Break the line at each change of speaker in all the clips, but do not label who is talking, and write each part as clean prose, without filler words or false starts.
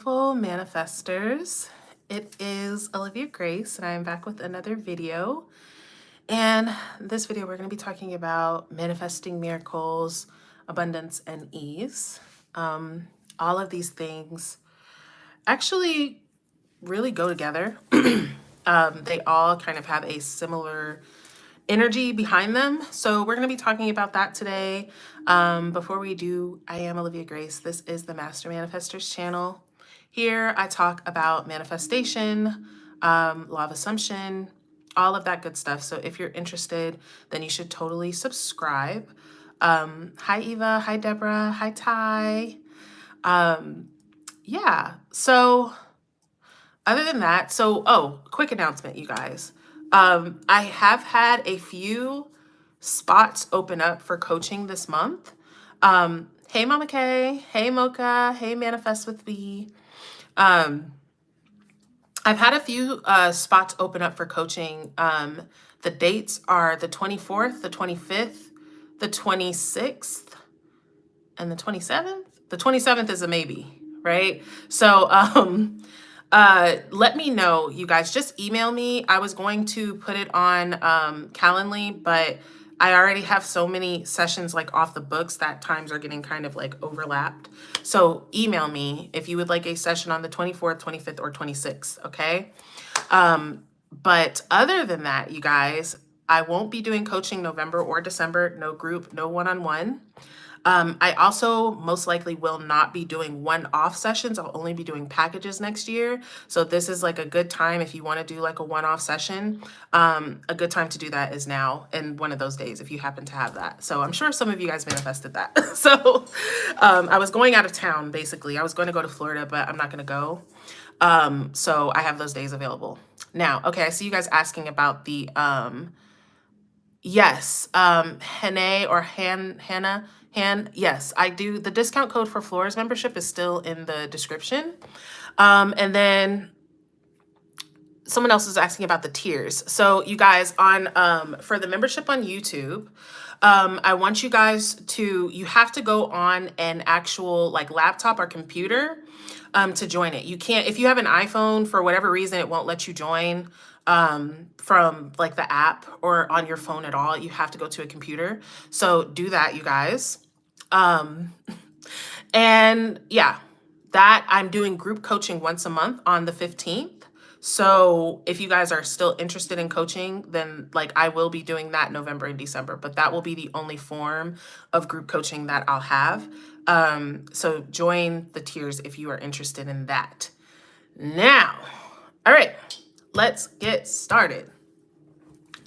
Full manifestors. It is Olivia Grace, and I am back with another video. And this video, we're going to be talking about manifesting miracles, abundance, and ease. All of these things actually really go together. They all kind of have a similar energy behind them. So we're going to be talking about that today. Before we do, I am Olivia Grace. This is the Master Manifestors channel. Here I talk about manifestation, law of assumption, all of that good stuff. So if you're interested, then you should totally subscribe. Hi Eva, hi Deborah, hi Ty. Yeah, so other than that, quick announcement, you guys. I have had a few spots open up for coaching this month. Hey Mama Kay, hey Mocha, hey Manifest with Me. I've had a few spots open up for coaching. The dates are the 24th, the 25th, the 26th, and the 27th. The 27th is a maybe, right? So let me know, you guys. Just email me. I was going to put it on Calendly, but I already have so many sessions like off the books that times are getting kind of like overlapped. So email me if you would like a session on the 24th, 25th, or 26th, okay? But other than that, you guys, I won't be doing coaching November or December, no group, no one-on-one. I also most likely will not be doing one-off sessions. I'll only be doing packages next year. So this is like a good time if you want to do like a one-off session. A good time to do that is now and one of those days if you happen to have that. So I'm sure some of you guys manifested that. So I was going out of town, basically. I was going to go to Florida, but I'm not going to go. So I have those days available. Now, okay, I see you guys asking about the yes, Hannah or Hannah. Yes, I do. The discount code for Flora's membership is still in the description. And then someone else is asking about the tiers. So you guys for the membership on YouTube, I want you guys you have to go on an actual like laptop or computer to join it. You can't, if you have an iPhone, for whatever reason, it won't let you join from like the app or on your phone at all. You have to go to a computer. So do that, you guys. And yeah, that I'm doing group coaching once a month on the 15th. So if you guys are still interested in coaching, then like I will be doing that November and December, but that will be the only form of group coaching that I'll have. So join the tiers if you are interested in that. Now, all right, let's get started.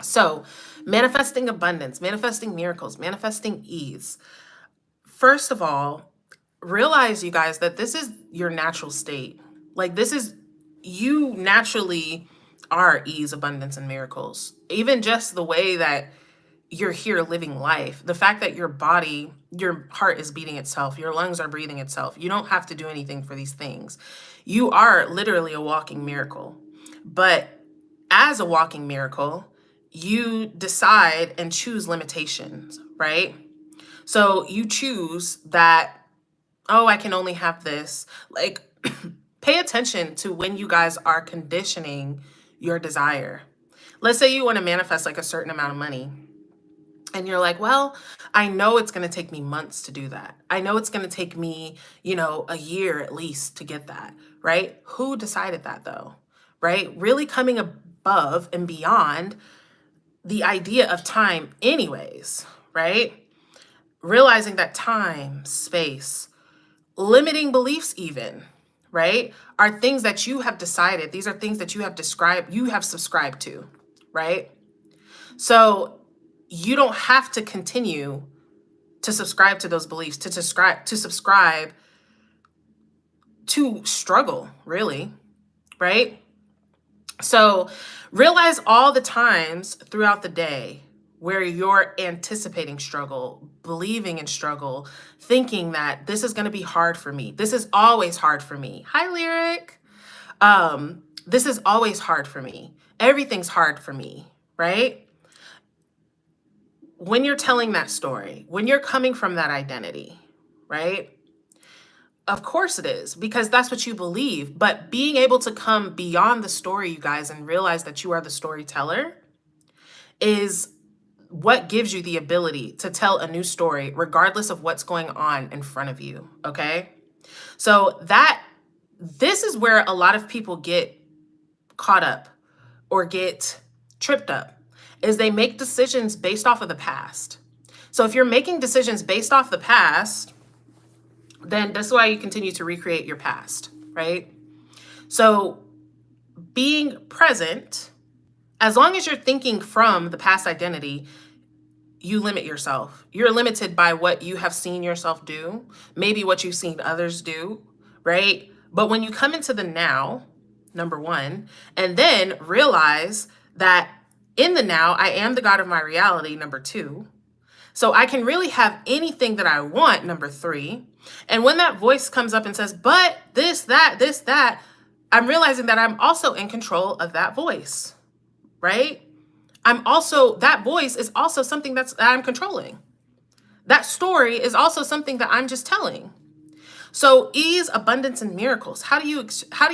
So manifesting abundance, manifesting miracles, manifesting ease. First of all, realize, you guys, that this is your natural state. Like you naturally are ease, abundance, and miracles. Even just the way that you're here living life, the fact that your body, your heart is beating itself, your lungs are breathing itself. You don't have to do anything for these things. You are literally a walking miracle. But as a walking miracle, you decide and choose limitations, right? So you choose that, oh, I can only have this. Like, pay attention to when you guys are conditioning your desire. Let's say you want to manifest like a certain amount of money. And you're like, well, I know it's going to take me months to do that. I know it's going to take me, a year at least to get that, right? Who decided that though, right? Really coming above and beyond the idea of time anyways, right? Realizing that time, space, limiting beliefs even, right, are things that you have decided. These are things that you have subscribed to, right? So you don't have to continue to subscribe to those beliefs, to subscribe to struggle, really, right? So realize all the times throughout the day where you're anticipating struggle, believing in struggle, thinking that this is going to be hard for me. This is always hard for me. Hi, Lyric. This is always hard for me. Everything's hard for me, right? When you're telling that story, when you're coming from that identity, right? Of course it is, because that's what you believe. But being able to come beyond the story, you guys, and realize that you are the storyteller is what gives you the ability to tell a new story, regardless of what's going on in front of you. Okay. So this is where a lot of people get caught up or get tripped up, is they make decisions based off of the past. So if you're making decisions based off the past, then that's why you continue to recreate your past, right? So being present, as long as you're thinking from the past identity, you limit yourself. You're limited by what you have seen yourself do, maybe what you've seen others do, right? But when you come into the now, number one, and then realize that in the now, I am the God of my reality, number two. So I can really have anything that I want, number three. And when that voice comes up and says, but this, that, I'm realizing that I'm also in control of that voice, right? That voice is also something that I'm controlling. That story is also something that I'm just telling. So ease, abundance, and miracles. How do you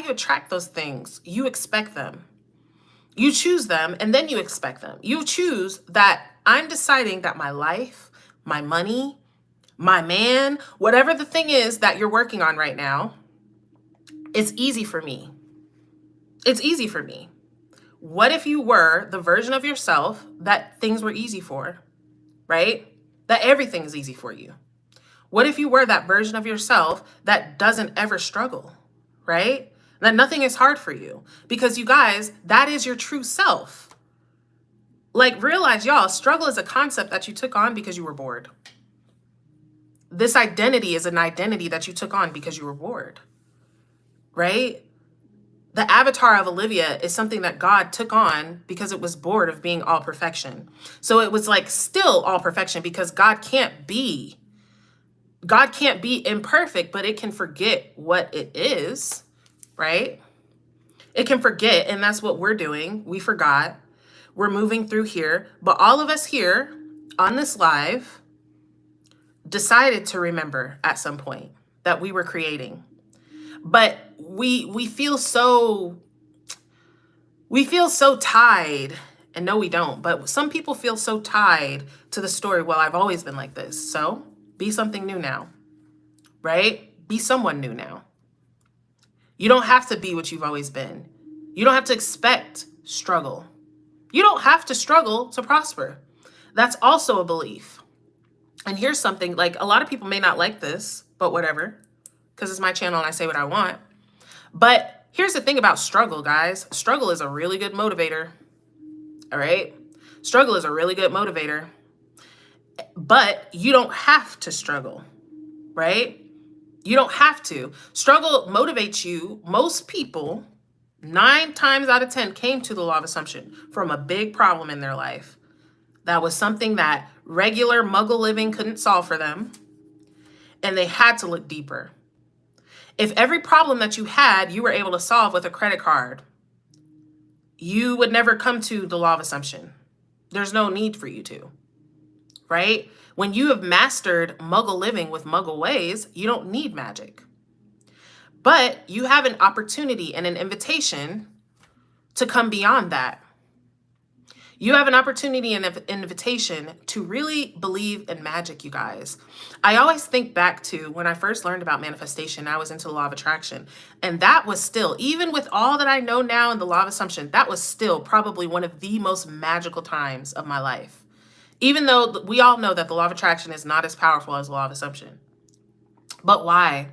attract those things? You expect them. You choose them, and then you expect them. You choose that I'm deciding that my life, my money, my man, whatever the thing is that you're working on right now, it's easy for me. It's easy for me. What if you were the version of yourself that things were easy for, right? That everything is easy for you. What if you were that version of yourself that doesn't ever struggle, right? That nothing is hard for you? Because you guys, that is your true self. Like, realize, y'all, struggle is a concept that you took on because you were bored. This identity is an identity that you took on because you were bored, right? The avatar of Olivia is something that God took on because it was bored of being all perfection. So it was like still all perfection, because God can't be imperfect, but it can forget what it is, right? It can forget, and that's what we're doing. We forgot. We're moving through here, but all of us here on this live decided to remember at some point that we were creating. But we feel so tied, and no, we don't, but some people feel so tied to the story. Well, I've always been like this. So be something new now, right? Be someone new now. You don't have to be what you've always been. You don't have to expect struggle. You don't have to struggle to prosper. That's also a belief. And here's something, like, a lot of people may not like this, but whatever, because it's my channel and I say what I want. But here's the thing about struggle, guys. Struggle is a really good motivator. All right? Struggle is a really good motivator. But you don't have to struggle, right? You don't have to. Struggle motivates you. Most people, 9 times out of 10, came to the law of assumption from a big problem in their life. That was something that regular muggle living couldn't solve for them. And they had to look deeper. If every problem that you had, you were able to solve with a credit card, you would never come to the law of assumption. There's no need for you to, right? When you have mastered muggle living with muggle ways, you don't need magic. But you have an opportunity and an invitation to come beyond that. You have an opportunity and an invitation to really believe in magic, you guys. I always think back to when I first learned about manifestation. I was into the law of attraction. And that was still, even with all that I know now in the law of assumption, that was still probably one of the most magical times of my life. Even though we all know that the law of attraction is not as powerful as the law of assumption. But why?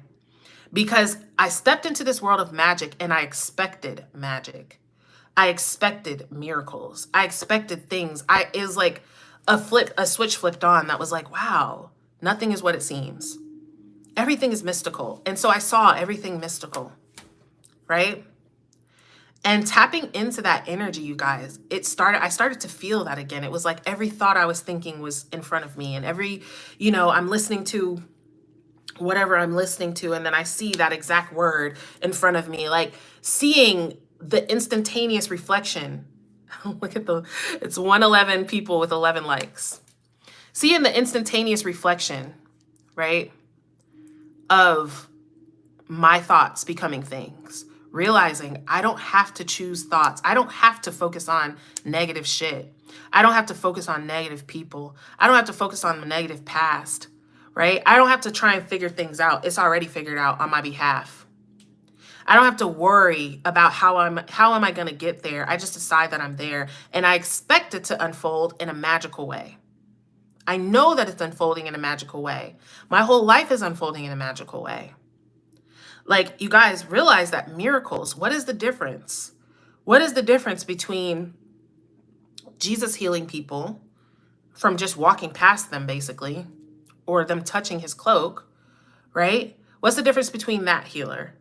Because I stepped into this world of magic and I expected magic. I expected miracles. I expected things. It was like a switch flipped on that was like, wow, nothing is what it seems. Everything is mystical. And so I saw everything mystical, right? And tapping into that energy, you guys, I started to feel that again. It was like every thought I was thinking was in front of me, and I'm listening to whatever I'm listening to, and then I see that exact word in front of me, like seeing the instantaneous reflection. Look at it's 111 people with 11 likes. Seeing the instantaneous reflection, right, of my thoughts becoming things. Realizing I don't have to choose thoughts. I don't have to focus on negative shit. I don't have to focus on negative people. I don't have to focus on the negative past, right? I don't have to try and figure things out. It's already figured out on my behalf. I don't have to worry about how am I going to get there. I just decide that I'm there, and I expect it to unfold in a magical way. I know that it's unfolding in a magical way. My whole life is unfolding in a magical way. Like, you guys realize that miracles, what is the difference? What is the difference between Jesus healing people from just walking past them, basically, or them touching his cloak, right? What's the difference between that healer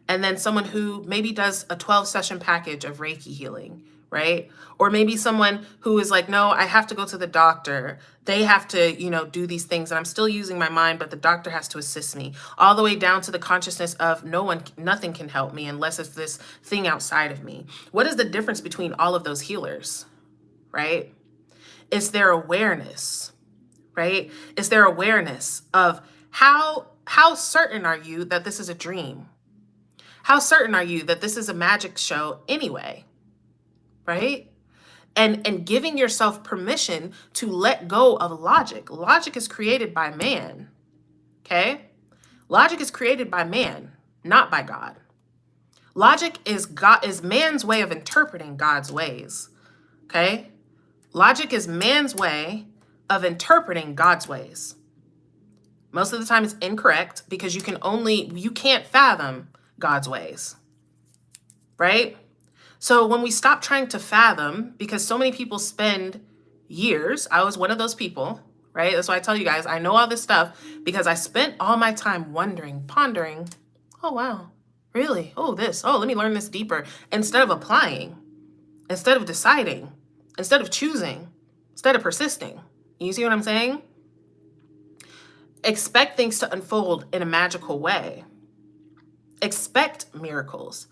and then someone who maybe does a 12-session package of Reiki healing, right? Or maybe someone who is like, no, I have to go to the doctor. They have to, do these things, and I'm still using my mind, but the doctor has to assist me, all the way down to the consciousness of nothing can help me unless it's this thing outside of me. What is the difference between all of those healers, right? It's their awareness, right? It's their awareness of how certain are you that this is a dream? How certain are you that this is a magic show anyway? Right? And giving yourself permission to let go of logic. Logic is created by man. Okay? Logic is created by man, not by God. Logic is man's way of interpreting God's ways. Okay? Logic is man's way of interpreting God's ways. Most of the time it's incorrect because you can't fathom God's ways. Right? So when we stop trying to fathom, because so many people spend years, I was one of those people, right? That's why I tell you guys, I know all this stuff because I spent all my time wondering, pondering, oh, wow, really? Oh, this, oh, let me learn this deeper. Instead of applying, instead of deciding, instead of choosing, instead of persisting. You see what I'm saying? Expect things to unfold in a magical way. Expect miracles.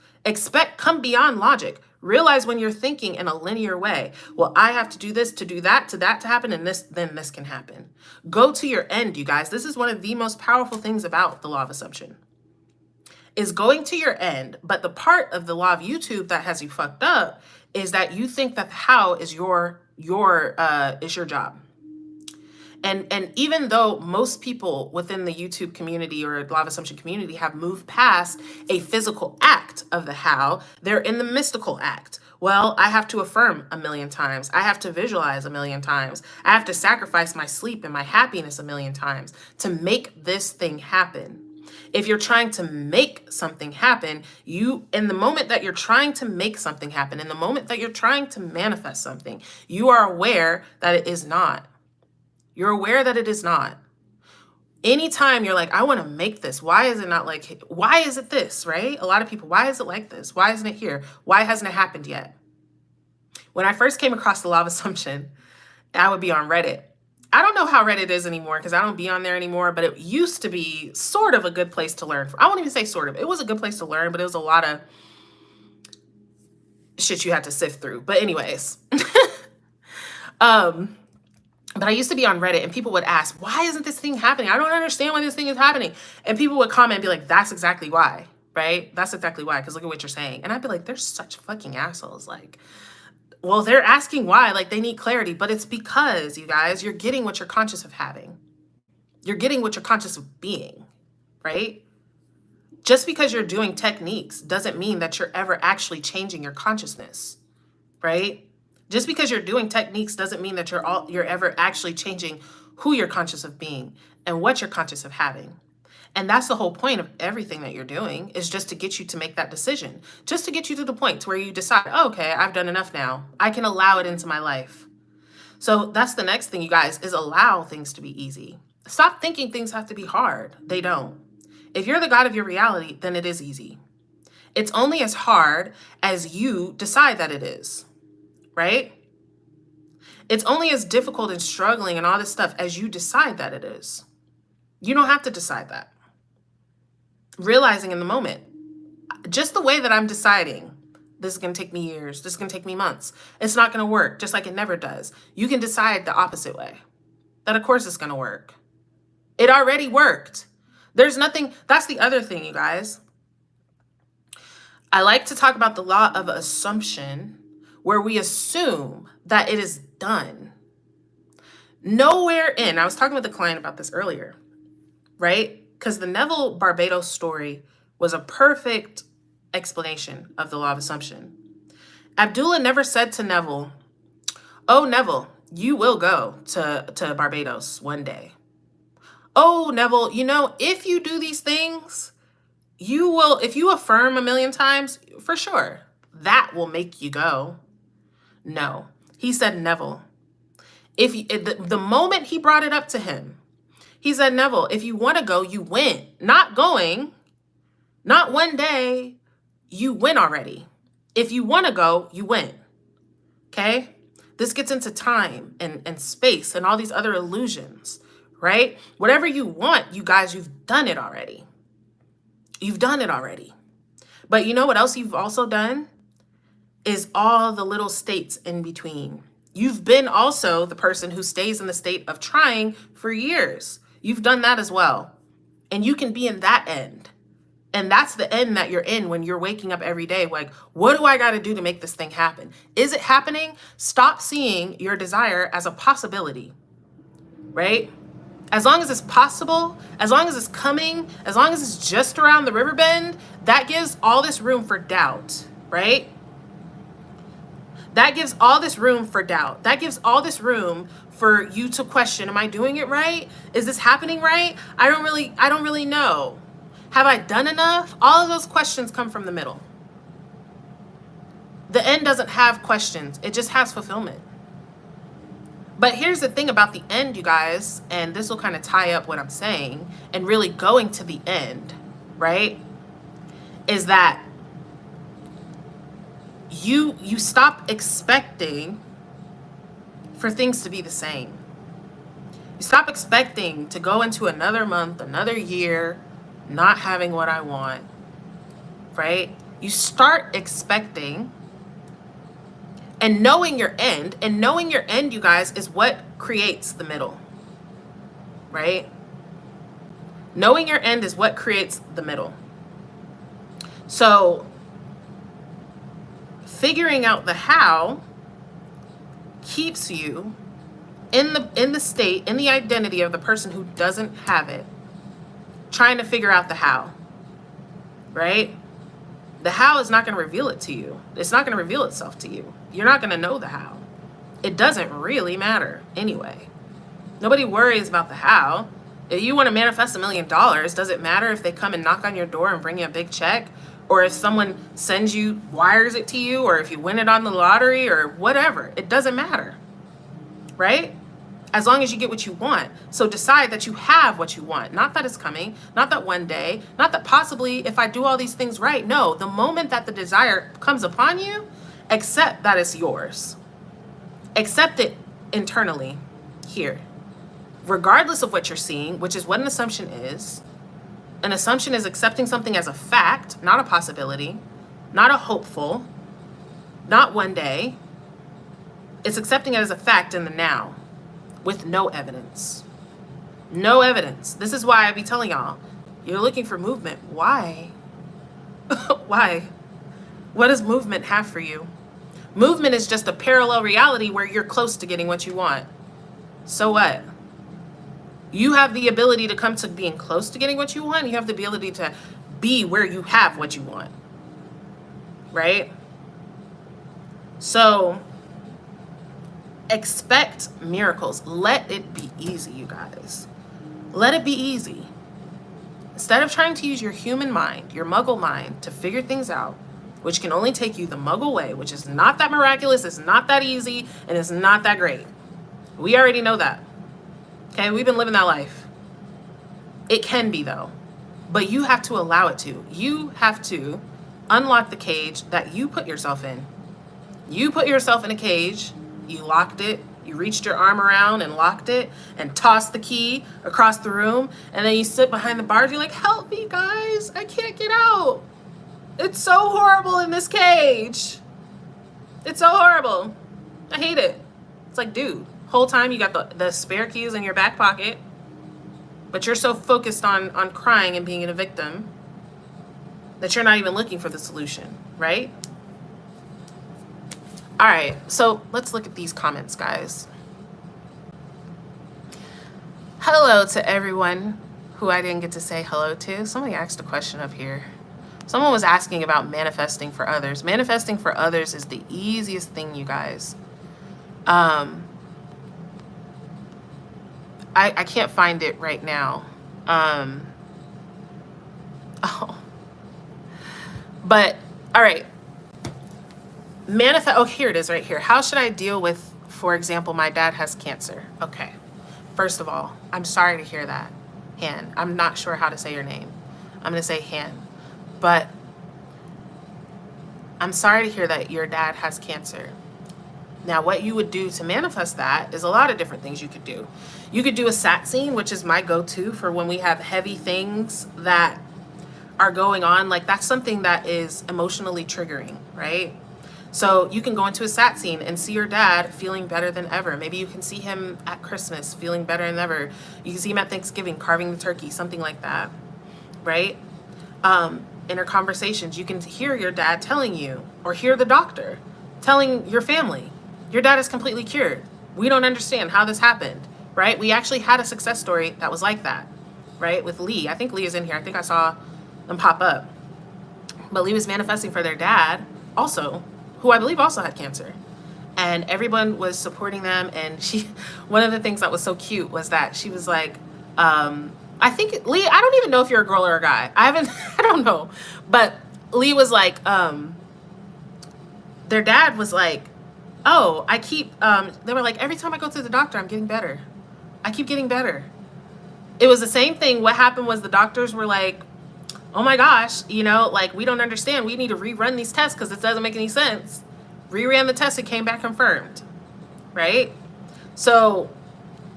Come beyond logic. Realize when you're thinking in a linear way. Well, I have to do this to do that to happen, and then this can happen. Go to your end, you guys. This is one of the most powerful things about the law of assumption. Is going to your end, but the part of the law of YouTube that has you fucked up is that you think that the how is your job. And even though most people within the YouTube community or law of assumption community have moved past a physical act of the how, they're in the mystical act. Well, I have to affirm 1,000,000 times. I have to visualize 1,000,000 times. I have to sacrifice my sleep and my happiness 1,000,000 times to make this thing happen. If you're trying to make something happen, in the moment that you're trying to make something happen, in the moment that you're trying to manifest something, you are aware that it is not. You're aware that it is not. Anytime you're like, I want to make this, why is it not like, why is it this, right? A lot of people, why is it like this? Why isn't it here? Why hasn't it happened yet? When I first came across the law of assumption, I would be on Reddit. I don't know how Reddit is anymore because I don't be on there anymore, but it used to be sort of a good place to learn. I won't even say sort of. It was a good place to learn, but it was a lot of shit you had to sift through. But anyways, but I used to be on Reddit and people would ask, why isn't this thing happening? I don't understand why this thing is happening. And people would comment and be like, that's exactly why, right? That's exactly why, because look at what you're saying. And I'd be like, they're such fucking assholes. Like, well, they're asking why, like they need clarity, but it's because, you guys, you're getting what you're conscious of having. You're getting what you're conscious of being, right? Just because you're doing techniques doesn't mean that you're ever actually changing your consciousness, right? Just because you're doing techniques doesn't mean that you're ever actually changing who you're conscious of being and what you're conscious of having. And that's the whole point of everything that you're doing, is just to get you to make that decision, just to get you to the point to where you decide, oh, okay, I've done enough now. I can allow it into my life. So that's the next thing, you guys, is allow things to be easy. Stop thinking things have to be hard. They don't. If you're the God of your reality, then it is easy. It's only as hard as you decide that it is. Right? It's only as difficult and struggling and all this stuff as you decide that it is. You don't have to decide that. Realizing in the moment, just the way that I'm deciding, this is going to take me years, this is going to take me months, it's not going to work, just like it never does. You can decide the opposite way. That of course it's going to work. It already worked. There's nothing, that's the other thing, you guys. I like to talk about the law of assumption, where we assume that it is done. Nowhere in, I was talking with a client about this earlier, right? Because the Neville Barbados story was a perfect explanation of the law of assumption. Abdullah never said to Neville, "Oh, Neville, you will go to Barbados one day. Oh, Neville, if you do these things, you will, if you affirm 1,000,000 times, for sure, that will make you go." No, he said, "Neville, the moment he brought it up to him, he said, Neville, if you want to go, you went. Not going, not one day, you went already. If you want to go, you went." Okay? This gets into time and space and all these other illusions, right? Whatever you want, you guys, you've done it already. You've done it already. But you know what else you've also done? Is all the little states in between. You've been also the person who stays in the state of trying for years. You've done that as well. And you can be in that end. And that's the end that you're in when you're waking up every day. Like, what do I got to do to make this thing happen? Is it happening? Stop seeing your desire as a possibility, right? As long as it's possible, as long as it's coming, as long as it's just around the river bend, that gives all this room for doubt, right? That gives all this room for doubt. That gives all this room for you to question, am I doing it right? Is this happening right? I don't really know. Have I done enough? All of those questions come from the middle. The end doesn't have questions. It just has fulfillment. But here's the thing about the end, you guys, and this will kind of tie up what I'm saying and really going to the end, right? Is that you stop expecting for things to be the same. You stop expecting to go into another month, another year, not having what I want, right? You start expecting and knowing your end, you guys, is what creates the middle, right? Knowing your end is what creates the middle. So figuring out the how keeps you in the state, in the identity of the person who doesn't have it, trying to figure out the how, right? The how is not going to reveal it to you. It's not going to reveal itself to you. You're not going to know the how. It doesn't really matter anyway. Nobody worries about the how. If you want to manifest $1 million, does it matter if they come and knock on your door and bring you a big check? Or if someone sends you, wires it to you, or if you win it on the lottery or whatever? It doesn't matter, right? As long as you get what you want. So decide that you have what you want. Not that it's coming, not that one day, not that possibly if I do all these things right. No, the moment that the desire comes upon you, accept that it's yours. Accept it internally here. Regardless of what you're seeing, which is what an assumption is. An assumption is accepting something as a fact, not a possibility, not a hopeful, not one day. It's accepting it as a fact in the now. With no evidence. No evidence. This is why I be telling y'all, you're looking for movement. Why? Why? What does movement have for you? Movement is just a parallel reality where you're close to getting what you want. So what? You have the ability to come to being close to getting what you want. You have the ability to be where you have what you want. Right? So expect miracles. Let it be easy, you guys. Let it be easy. Instead of trying to use your human mind, your muggle mind, to figure things out, which can only take you the muggle way, which is not that miraculous, it's not that easy, and it's not that great. We already know that. Okay, we've been living that life. It can be, though. But you have to allow it to. You have to unlock the cage that you put yourself in. You put yourself in a cage. You locked it, you reached your arm around and locked it and tossed the key across the room, and then you sit behind the bars, you're like, help me guys, I can't get out. It's so horrible in this cage. It's so horrible. I hate it. It's like, dude, whole time you got the spare keys in your back pocket, but you're so focused on crying and being a victim that you're not even looking for the solution, right? All right, so let's look at these comments, guys. Hello to everyone who I didn't get to say hello to. Somebody asked a question up here. Someone was asking about manifesting for others. Manifesting for others is the easiest thing, you guys. I can't find it right now. But all right. Oh, here it is right here. How should I deal with, for example, my dad has cancer? Okay. First of all, I'm sorry to hear that, Han. I'm not sure how to say your name. I'm going to say Han. But I'm sorry to hear that your dad has cancer. Now, what you would do to manifest that is a lot of different things you could do. You could do a sat scene, which is my go-to for when we have heavy things that are going on. Like, that's something that is emotionally triggering, right? So you can go into a sat scene and see your dad feeling better than ever. Maybe you can see him at Christmas feeling better than ever. You can see him at Thanksgiving carving the turkey, something like that, right? Inner conversations, you can hear your dad telling you, or hear the doctor telling your family, your dad is completely cured. We don't understand how this happened, right? We actually had a success story that was like that, right? With Lee. I think Lee is in here. I think I saw them pop up. But Lee was manifesting for their dad also, who I believe also had cancer. And everyone was supporting them. And one of the things that was so cute was that she was like, I think, Lee, I don't even know if you're a girl or a guy. I don't know. But Lee was like, their dad was like, oh, they were like, every time I go to the doctor, I'm getting better. I keep getting better. It was the same thing. What happened was the doctors were like, oh my gosh, like, we don't understand. We need to rerun these tests because it doesn't make any sense. Reran the test, it came back confirmed, right? So,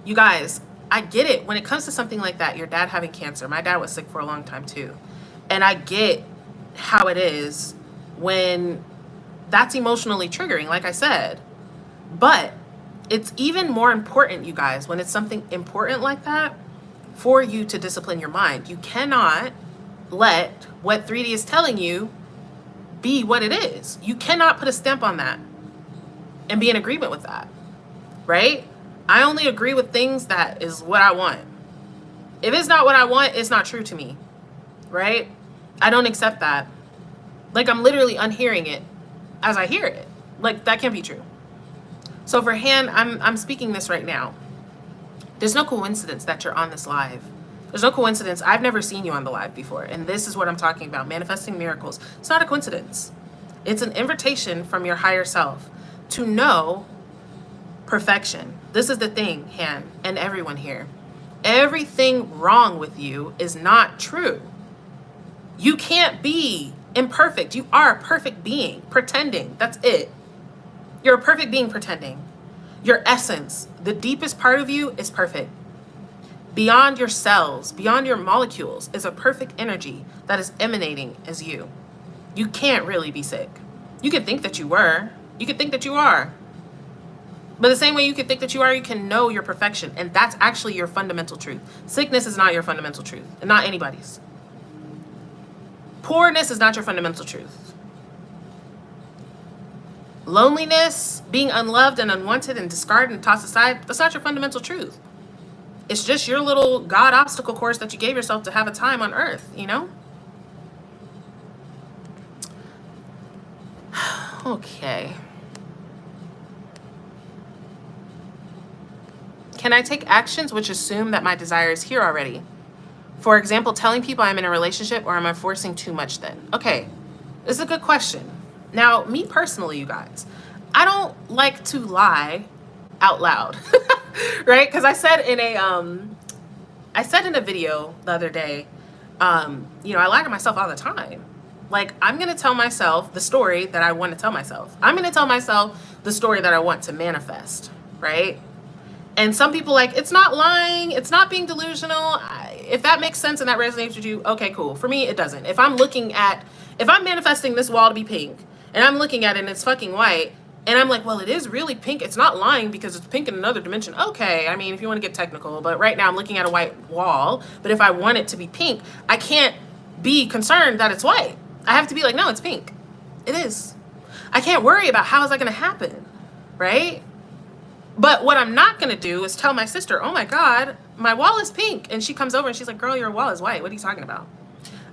you guys, I get it. When it comes to something like that, your dad having cancer, my dad was sick for a long time too. And I get how it is when that's emotionally triggering, like I said. But it's even more important, you guys, when it's something important like that, for you to discipline your mind. You cannot let what 3D is telling you be what it is. You cannot put a stamp on that and be in agreement with that, right? I only agree with things that is what I want. If it's not what I want, it's not true to me, right? I don't accept that. Like, I'm literally unhearing it as I hear it. Like, that can't be true. So for Han, I'm speaking this right now. There's no coincidence that you're on this live. There's no coincidence. I've never seen you on the live before. And this is what I'm talking about, manifesting miracles. It's not a coincidence. It's an invitation from your higher self to know perfection. This is the thing, Han, and everyone here. Everything wrong with you is not true. You can't be imperfect. You are a perfect being, pretending. That's it. You're a perfect being pretending. Your essence, the deepest part of you is perfect. Beyond your cells, beyond your molecules, is a perfect energy that is emanating as you. You can't really be sick. You could think that you were. You could think that you are. But the same way you could think that you are, you can know your perfection. And that's actually your fundamental truth. Sickness is not your fundamental truth, and not anybody's. Poorness is not your fundamental truth. Loneliness, being unloved and unwanted and discarded and tossed aside, that's not your fundamental truth. It's just your little God obstacle course that you gave yourself to have a time on earth, Okay. Can I take actions which assume that my desire is here already? For example, telling people I'm in a relationship, or am I forcing too much then? Okay, this is a good question. Now, me personally, you guys, I don't like to lie out loud, right? Because I said in a video the other day, I lie to myself all the time. Like, I'm going to tell myself the story that I want to tell myself. I'm going to tell myself the story that I want to manifest, right? And some people it's not lying, it's not being delusional. If that makes sense and that resonates with you, okay, cool. For me, it doesn't. If I'm manifesting this wall to be pink, and I'm looking at it and it's fucking white, and I'm like, well, it is really pink. It's not lying because it's pink in another dimension. Okay, I mean, if you want to get technical, but right now I'm looking at a white wall. But if I want it to be pink, I can't be concerned that it's white. I have to be like, no, it's pink. It is. I can't worry about how is that going to happen, right? But what I'm not going to do is tell my sister, oh my God, my wall is pink. And she comes over and she's like, girl, your wall is white. What are you talking about?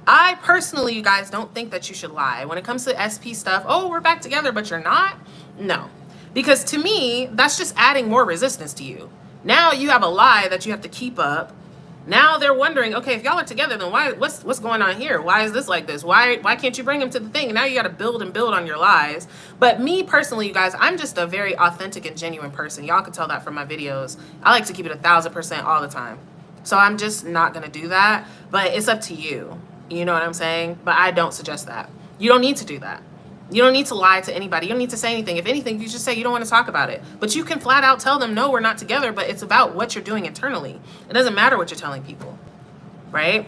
I personally, you guys, don't think that you should lie. When it comes to SP stuff, oh, we're back together, but you're not? No. Because to me, that's just adding more resistance to you. Now you have a lie that you have to keep up. Now they're wondering, okay, if y'all are together, then what's going on here? Why is this like this? Why can't you bring him to the thing? And now you got to build and build on your lies. But me personally, you guys, I'm just a very authentic and genuine person. Y'all can tell that from my videos. I like to keep it 1,000% all the time. So I'm just not going to do that. But it's up to you. You know what I'm saying? But I don't suggest that. You don't need to do that. You don't need to lie to anybody. You don't need to say anything. If anything, you just say you don't want to talk about it. But you can flat out tell them, no, we're not together, but it's about what you're doing internally. It doesn't matter what you're telling people, right?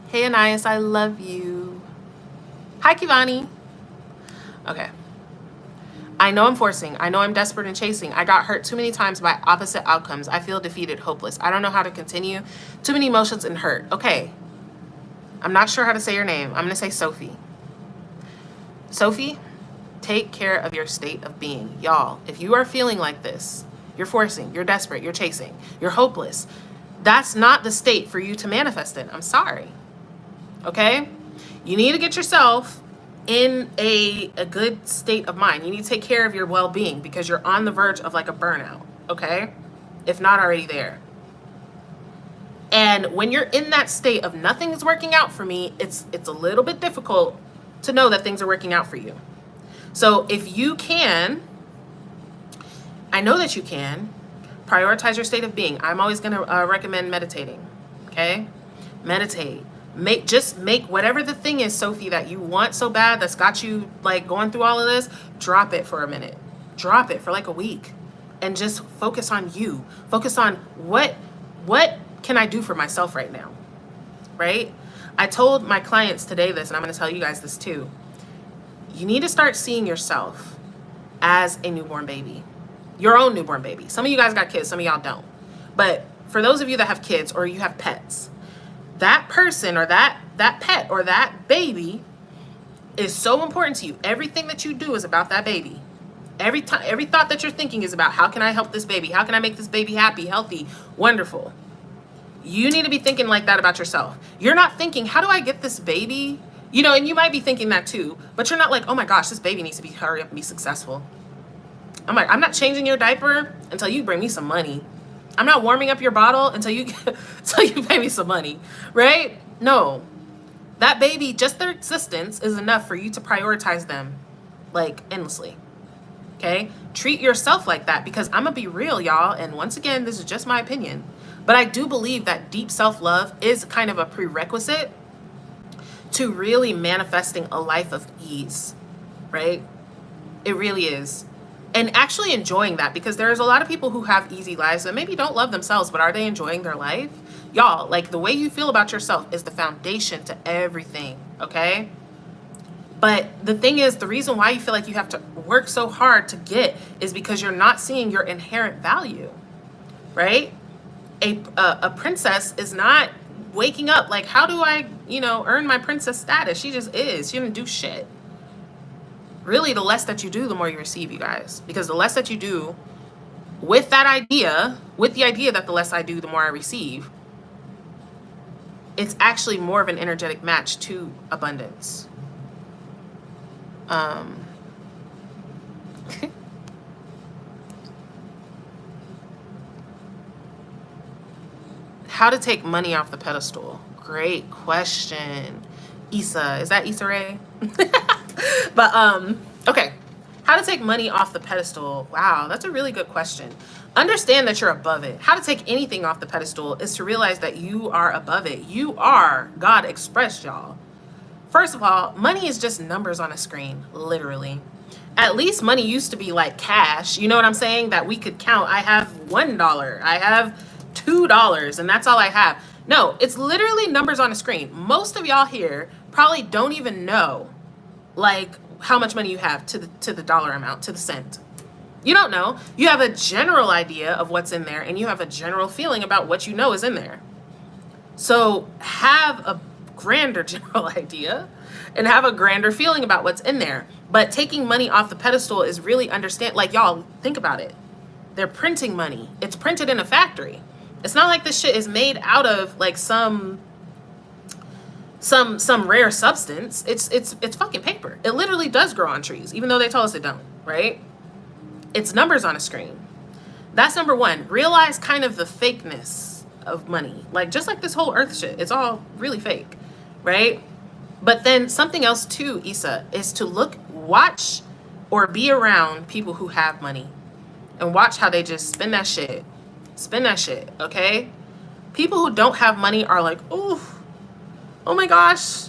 Hey, Anais, I love you. Hi, Kivani. Okay. I know I'm forcing. I know I'm desperate and chasing. I got hurt too many times by opposite outcomes. I feel defeated, hopeless. I don't know how to continue. Too many emotions and hurt. Okay. I'm not sure how to say your name. I'm going to say Sophie. Sophie, take care of your state of being. Y'all, if you are feeling like this, you're forcing, you're desperate, you're chasing, you're hopeless, that's not the state for you to manifest in. I'm sorry. Okay? You need to get yourself in a good state of mind. You need to take care of your well-being because you're on the verge of like a burnout. Okay? If not already there. And when you're in that state of nothing is working out for me, it's a little bit difficult to know that things are working out for you. So if you can, I know that you can, prioritize your state of being. I'm always going to recommend meditating. Okay? Meditate. Make whatever the thing is, Sophie, that you want so bad that's got you like going through all of this, drop it for a minute. Drop it for like a week and just focus on you. Focus on what can I do for myself right now, right? I told my clients today this, and I'm going to tell you guys this too. You need to start seeing yourself as a newborn baby, your own newborn baby. Some of you guys got kids, some of y'all don't. But for those of you that have kids or you have pets, that person or that pet or that baby is so important to you. Everything that you do is about that baby. Every thought that you're thinking is about how can I help this baby? How can I make this baby happy, healthy, wonderful? You need to be thinking like that about yourself. You're not thinking, how do I get this baby? You know, and you might be thinking that too, but you're not like, oh my gosh, this baby needs to hurry up and be successful. I'm like, I'm not changing your diaper until you bring me some money. I'm not warming up your bottle until you pay me some money, right? No, that baby, just their existence is enough for you to prioritize them like endlessly. Okay? Treat yourself like that because I'm gonna be real, y'all. And once again, this is just my opinion. But I do believe that deep self-love is kind of a prerequisite to really manifesting a life of ease, right? It really is. And actually enjoying that because there's a lot of people who have easy lives that maybe don't love themselves, but are they enjoying their life? Y'all, like the way you feel about yourself is the foundation to everything, okay? But the thing is, the reason why you feel like you have to work so hard to get is because you're not seeing your inherent value, right? A princess is not waking up like, how do I, earn my princess status? She just is. She didn't do shit. Really, the less that you do, the more you receive, you guys. Because the less that you do with that idea, with the idea that the less I do, the more I receive, it's actually more of an energetic match to abundance. How to take money off the pedestal? Great question. Issa, is that Issa Rae? But, okay. How to take money off the pedestal? Wow, that's a really good question. Understand that you're above it. How to take anything off the pedestal is to realize that you are above it. You are God expressed, y'all. First of all, money is just numbers on a screen, literally. At least money used to be like cash. You know what I'm saying? That we could count. I have $1. I have $2, and that's all I have. No, it's literally numbers on a screen. Most of y'all here probably don't even know like how much money you have to the dollar amount, to the cent. You don't know. You have a general idea of what's in there, and you have a general feeling about what you know is in there. So have a grander general idea and have a grander feeling about what's in there. But taking money off the pedestal is really understand, like, y'all, think about it. They're printing money. It's printed in a factory. It's not like this shit is made out of like some rare substance. It's fucking paper. It literally does grow on trees, even though they tell us it don't, right? It's numbers on a screen. That's number one. Realize kind of the fakeness of money. Like, just like this whole earth shit, it's all really fake, right? But then something else too, Issa, is to watch or be around people who have money and watch how they just spend that shit. Spend that shit, okay? People who don't have money are like, oh my gosh,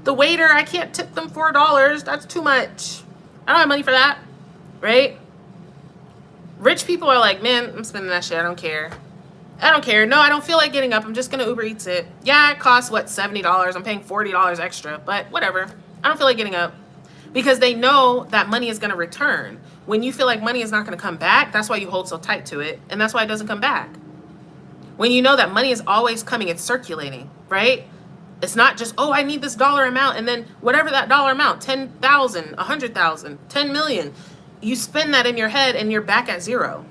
the waiter, I can't tip them $4. That's too much. I don't have money for that, right? Rich people are like, man, I'm spending that shit. I don't care. I don't care. No, I don't feel like getting up. I'm just going to Uber Eats it. Yeah, it costs, what, $70. I'm paying $40 extra, but whatever. I don't feel like getting up. Because they know that money is going to return. When you feel like money is not going to come back, that's why you hold so tight to it. And that's why it doesn't come back. When you know that money is always coming, it's circulating, right? It's not just, oh, I need this dollar amount. And then whatever that dollar amount, 10,000, 100,000, 10 million, you spend that in your head and you're back at zero.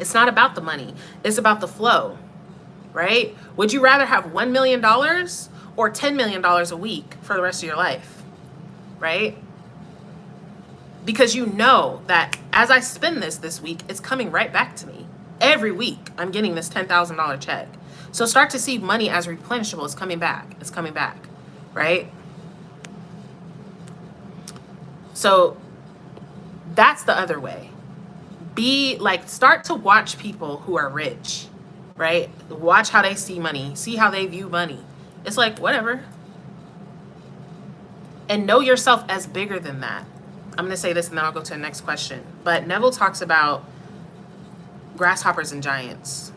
It's not about the money. It's about the flow, right? Would you rather have $1 million or $10 million a week for the rest of your life, right? Because you know that as I spend this week, it's coming right back to me. Every week, I'm getting this $10,000 check. So start to see money as replenishable. It's coming back. It's coming back, right? So that's the other way. Start to watch people who are rich, right? Watch how they see money. See how they view money. It's like, whatever. And know yourself as bigger than that. I'm going to say this and then I'll go to the next question. But Neville talks about grasshoppers and giants.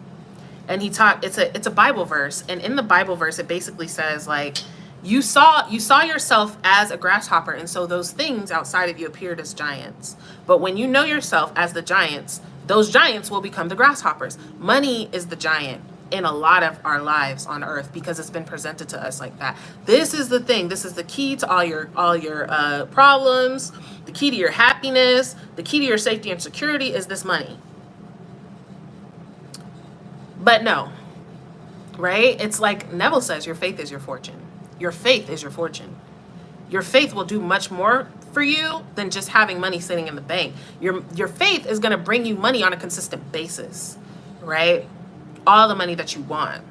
And it's a Bible verse. And in the Bible verse, it basically says, like, you saw yourself as a grasshopper, and so those things outside of you appeared as giants. But when you know yourself as the giants, those giants will become the grasshoppers. Money is the giant in a lot of our lives on earth because it's been presented to us like that. This is the thing. This is the key to all your problems. The key to your happiness. The key to your safety and security is this money. But no, right? It's like Neville says, your faith is your fortune. Your faith is your fortune. Your faith will do much more for you than just having money sitting in the bank. Your faith is going to bring you money on a consistent basis, right? All the money that you want.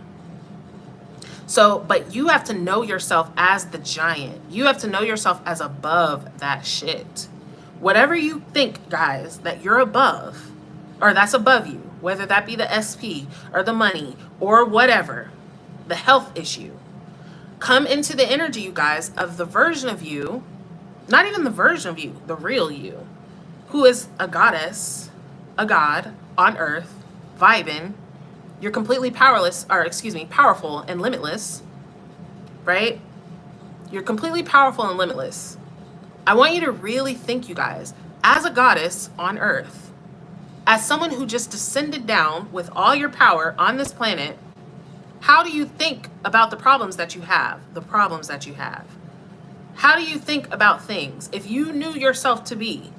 So, but you have to know yourself as the giant. You have to know yourself as above that shit. Whatever you think, guys, that you're above, or that's above you, whether that be the SP or the money or whatever, the health issue, come into the energy, you guys, of the version of you, not even the version of you, the real you, who is a goddess, a god on earth, vibing. You're completely powerful and limitless, right? You're completely powerful and limitless. I want you to really think, you guys, as a goddess on earth, as someone who just descended down with all your power on this planet, how do you think about the problems that you have? How do you think about things? If you knew yourself to be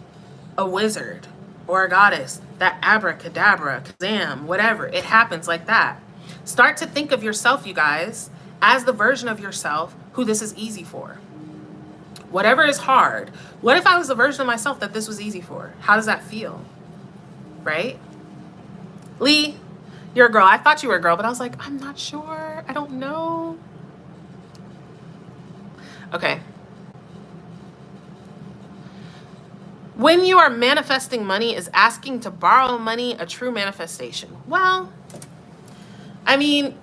a wizard or a goddess, that abracadabra, kazam, whatever, it happens like that. Start to think of yourself, you guys, as the version of yourself who this is easy for. Whatever is hard. What if I was the version of myself that this was easy for? How does that feel? Right? Lee, you're a girl. I thought you were a girl, but I was like, I'm not sure. I don't know. Okay. When you are manifesting money, is asking to borrow money a true manifestation? Well, I mean,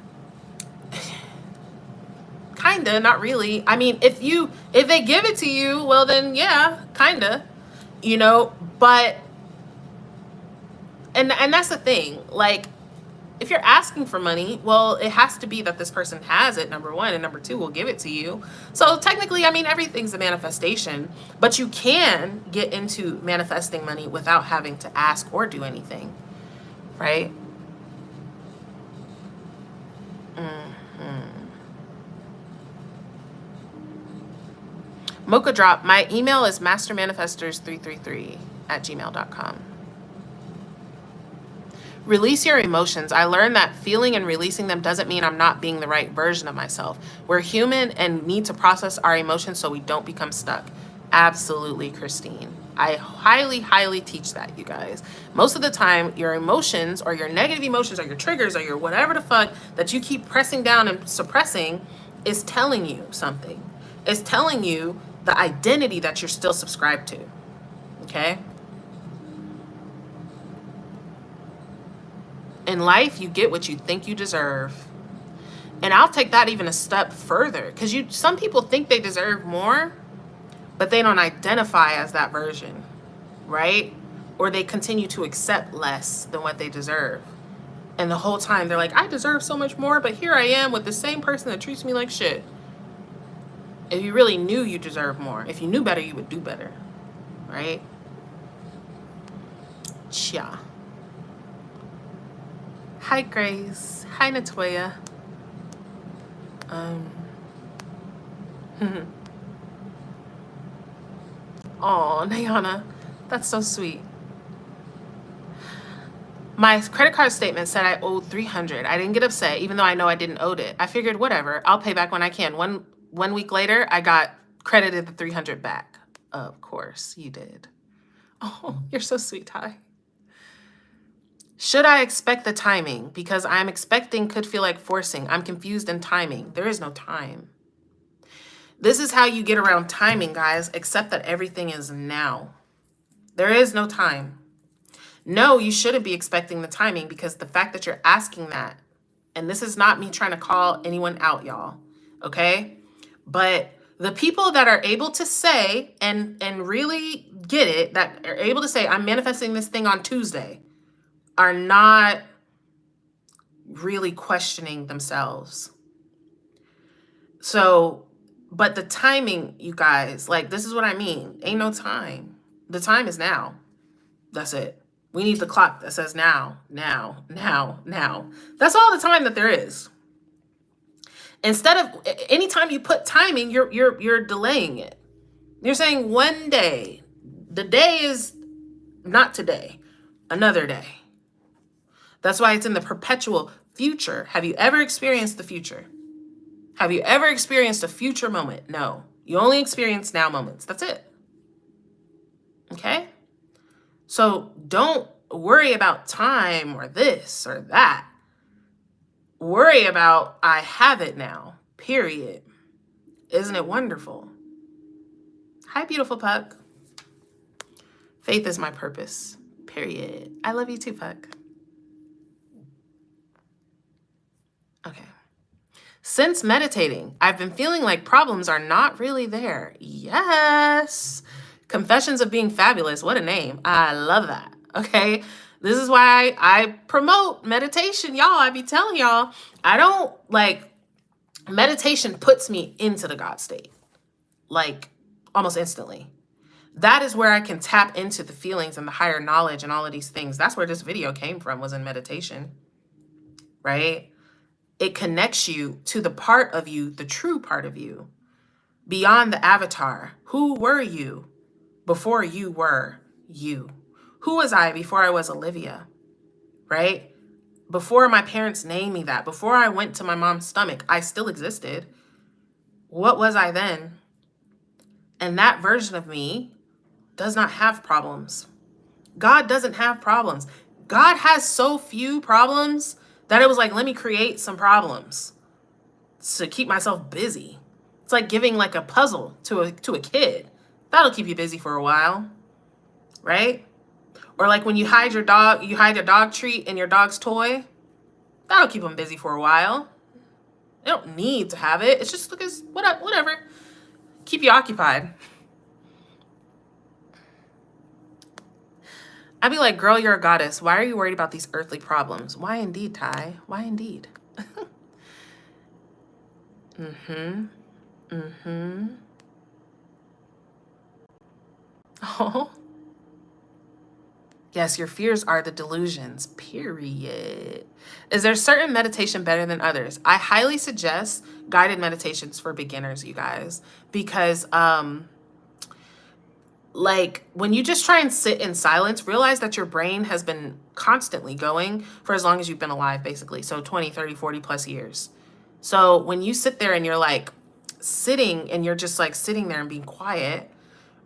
kinda, not really. I mean, if they give it to you, well then yeah, kinda, but and that's the thing. Like, if you're asking for money, well, it has to be that this person has it, number one, and number two, will give it to you. So technically, I mean, everything's a manifestation, but you can get into manifesting money without having to ask or do anything, right? Mocha Drop, my email is mastermanifestors333@gmail.com. Release your emotions. I learned that feeling and releasing them doesn't mean I'm not being the right version of myself. We're human and need to process our emotions so we don't become stuck. Absolutely, Christine. I highly, highly teach that, you guys. Most of the time, your emotions or your negative emotions or your triggers or your whatever the fuck that you keep pressing down and suppressing is telling you something. It's telling you the identity that you're still subscribed to. Okay? In life, you get what you think you deserve. And I'll take that even a step further, because some people think they deserve more, but they don't identify as that version, right? Or they continue to accept less than what they deserve. And the whole time they're like, I deserve so much more, but here I am with the same person that treats me like shit. If you really knew you deserve more, if you knew better, you would do better, right? Chia. Hi, Grace. Hi, Natoya. Oh, Nayana, that's so sweet. My credit card statement said I owed $300. I didn't get upset, even though I know I didn't owe it. I figured, whatever, I'll pay back when I can. One week later, I got credited the $300 back. Of course, you did. Oh, you're so sweet, Ty. Should I expect the timing? Because I'm expecting could feel like forcing. I'm confused in timing. There is no time. This is how you get around timing, guys. Accept that everything is now. There is no time. No, you shouldn't be expecting the timing, because the fact that you're asking that, and this is not me trying to call anyone out, y'all, okay? But the people that are able to say and really get it, that are able to say, I'm manifesting this thing on Tuesday, are not really questioning themselves. So, but the timing, you guys, like, this is what I mean. Ain't no time. The time is now. That's it. We need the clock that says now, now, now, now. That's all the time that there is. Instead of anytime you put timing, you're delaying it. You're saying one day. The day is not today, another day. That's why it's in the perpetual future. Have you ever experienced the future? Have you ever experienced a future moment? No. You only experience now moments. That's it. Okay? So don't worry about time or this or that. Worry about, I have it now, period. Isn't it wonderful? Hi, beautiful Puck. Faith is my purpose, period. I love you too, Puck. Okay. Since meditating, I've been feeling like problems are not really there. Yes. Confessions of Being Fabulous. What a name. I love that. Okay. This is why I promote meditation, y'all. I be telling y'all, I don't meditation puts me into the God state, like almost instantly. That is where I can tap into the feelings and the higher knowledge and all of these things. That's where this video came from, was in meditation, right? It connects you to the part of you, the true part of you, beyond the avatar. Who were you before you were you? Who was I before I was Olivia, right? Before my parents named me that, before I went to my mom's stomach, I still existed. What was I then? And that version of me does not have problems. God doesn't have problems. God has so few problems that it was like, let me create some problems to keep myself busy. It's like giving like a puzzle to a kid. That'll keep you busy for a while, right? Or like when you hide a dog treat in your dog's toy. That'll keep them busy for a while. They don't need to have it. It's just because whatever. Keep you occupied. I'd be like, girl, you're a goddess. Why are you worried about these earthly problems? Why indeed, Ty? Why indeed? Oh. Yes, your fears are the delusions, period. Is there certain meditation better than others? I highly suggest guided meditations for beginners, you guys, because like when you just try and sit in silence, realize that your brain has been constantly going for as long as you've been alive, basically. So 20, 30, 40 plus years. So when you sit there and you're like sitting and you're just like sitting there and being quiet,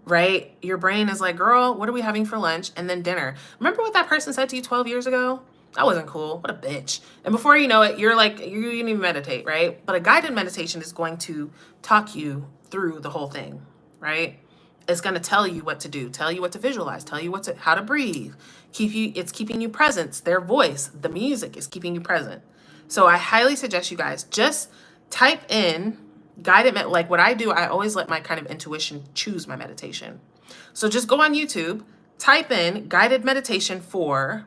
right? Your brain is like, girl, what are we having for lunch? And then dinner. Remember what that person said to you 12 years ago? That wasn't cool. What a bitch. And before you know it, you're like, you didn't even meditate, right? But a guided meditation is going to talk you through the whole thing, right? It's going to tell you what to do, tell you what to visualize, tell you how to breathe. It's keeping you present. Their voice, the music is keeping you present. So I highly suggest you guys just type in guided like what I do. I always let my kind of intuition choose my meditation. So just go on YouTube, type in guided meditation for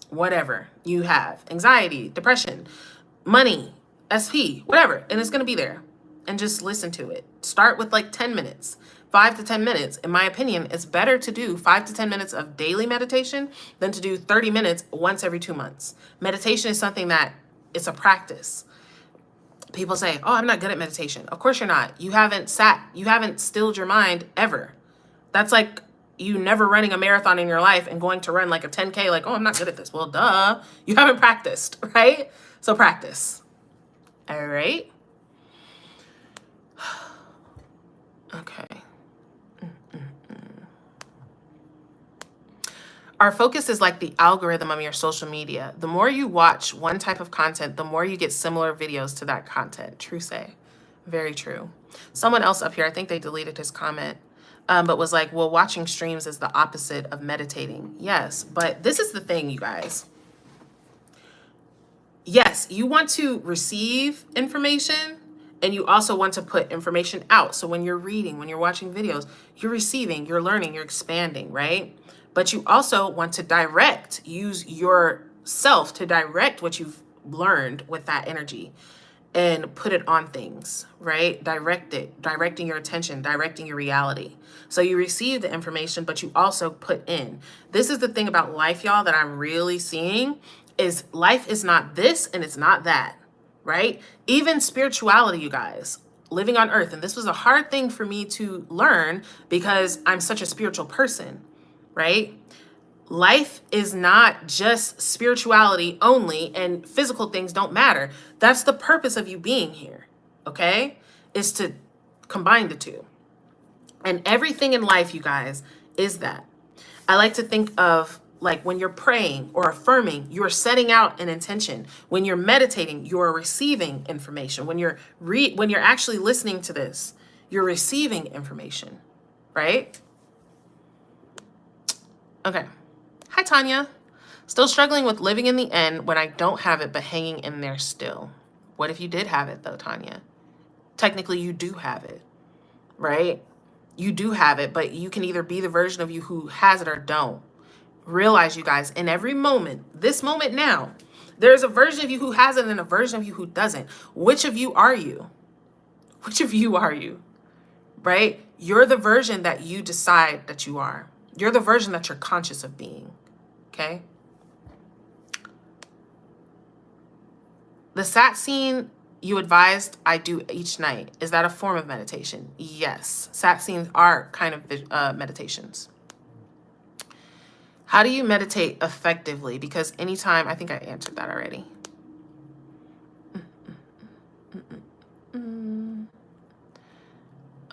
whatever you have, anxiety, depression, money, SP, whatever, and it's going to be there. And just listen to it. Start with like 10 minutes, 5 to 10 minutes. In my opinion, it's better to do 5 to 10 minutes of daily meditation than to do 30 minutes once every 2 months. Meditation is something that it's a practice. People say, oh, I'm not good at meditation. Of course you're not. You haven't stilled your mind ever. That's like you never running a marathon in your life and going to run like a 10K, like, oh, I'm not good at this. Well, duh. You haven't practiced, right? So practice. All right. Okay. Our focus is like the algorithm of your social media. The more you watch one type of content, the more you get similar videos to that content. True say. Very true. Someone else up here, I think they deleted his comment, but was like, well, watching streams is the opposite of meditating. Yes, but this is the thing, you guys. Yes, you want to receive information and you also want to put information out. So when you're reading, when you're watching videos, you're receiving, you're learning, you're expanding, right? But you also want to use yourself to direct what you've learned with that energy and put it on things, right? Directing your attention, directing your reality. So you receive the information, but you also put in. This is the thing about life, y'all, that I'm really seeing is life is not this and it's not that, right? Even spirituality, you guys, living on earth. And this was a hard thing for me to learn because I'm such a spiritual person, right? Life is not just spirituality only and physical things don't matter. That's the purpose of you being here, okay? Is to combine the two. And everything in life, you guys, is that. I like to think of like when you're praying or affirming, you're setting out an intention. When you're meditating, you're receiving information. When you're actually listening to this, you're receiving information, right? Okay. Hi, Tanya. Still struggling with living in the end when I don't have it, but hanging in there still. What if you did have it though, Tanya? Technically, you do have it, right? You do have it, but you can either be the version of you who has it or don't. Realize, you guys, in every moment, this moment now, there's a version of you who has it and a version of you who doesn't. Which of you are you? Which of you are you? Right? You're the version that you decide that you are. You're the version that you're conscious of being. Okay? The sat scene you advised I do each night, is that a form of meditation? Yes. Sat scenes are kind of meditations. How do you meditate effectively? Because anytime, I think I answered that already.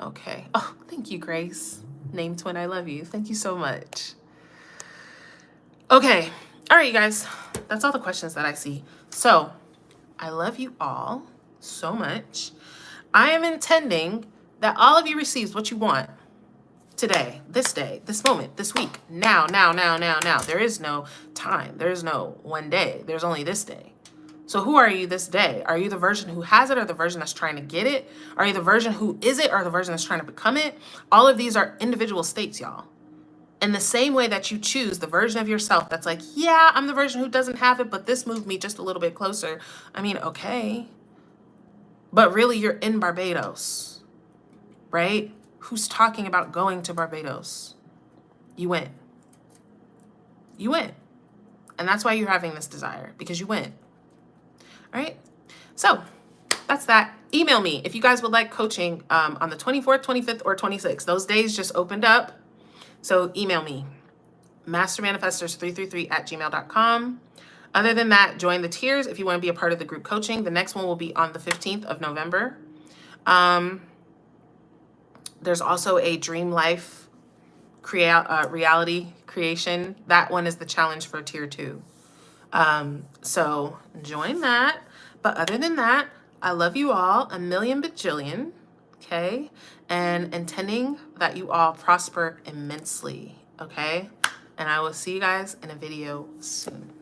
Okay. Oh, thank you, Grace. Name twin, I love you. Thank you so much. Okay. All right, you guys. That's all the questions that I see. So I love you all so much. I am intending that all of you receives what you want today, this moment, this week, now. There is no time. There is no one day. There's only this day. So who are you this day? Are you the version who has it or the version that's trying to get it? Are you the version who is it or the version that's trying to become it? All of these are individual states, y'all. In the same way that you choose the version of yourself that's like, yeah, I'm the version who doesn't have it, but this moved me just a little bit closer. I mean, okay. But really, you're in Barbados, right? Who's talking about going to Barbados? You went. You went. And that's why you're having this desire, because you went. All right? So that's that. Email me if you guys would like coaching on the 24th, 25th, or 26th. Those days just opened up. So email me, mastermanifestors333@gmail.com. Other than that, join the tiers if you want to be a part of the group coaching. The next one will be on the 15th of November. There's also a Dream Life reality creation. That one is the challenge for tier 2. So join that. But other than that, I love you all a million bajillion. Okay. And intending that you all prosper immensely. Okay. And I will see you guys in a video soon.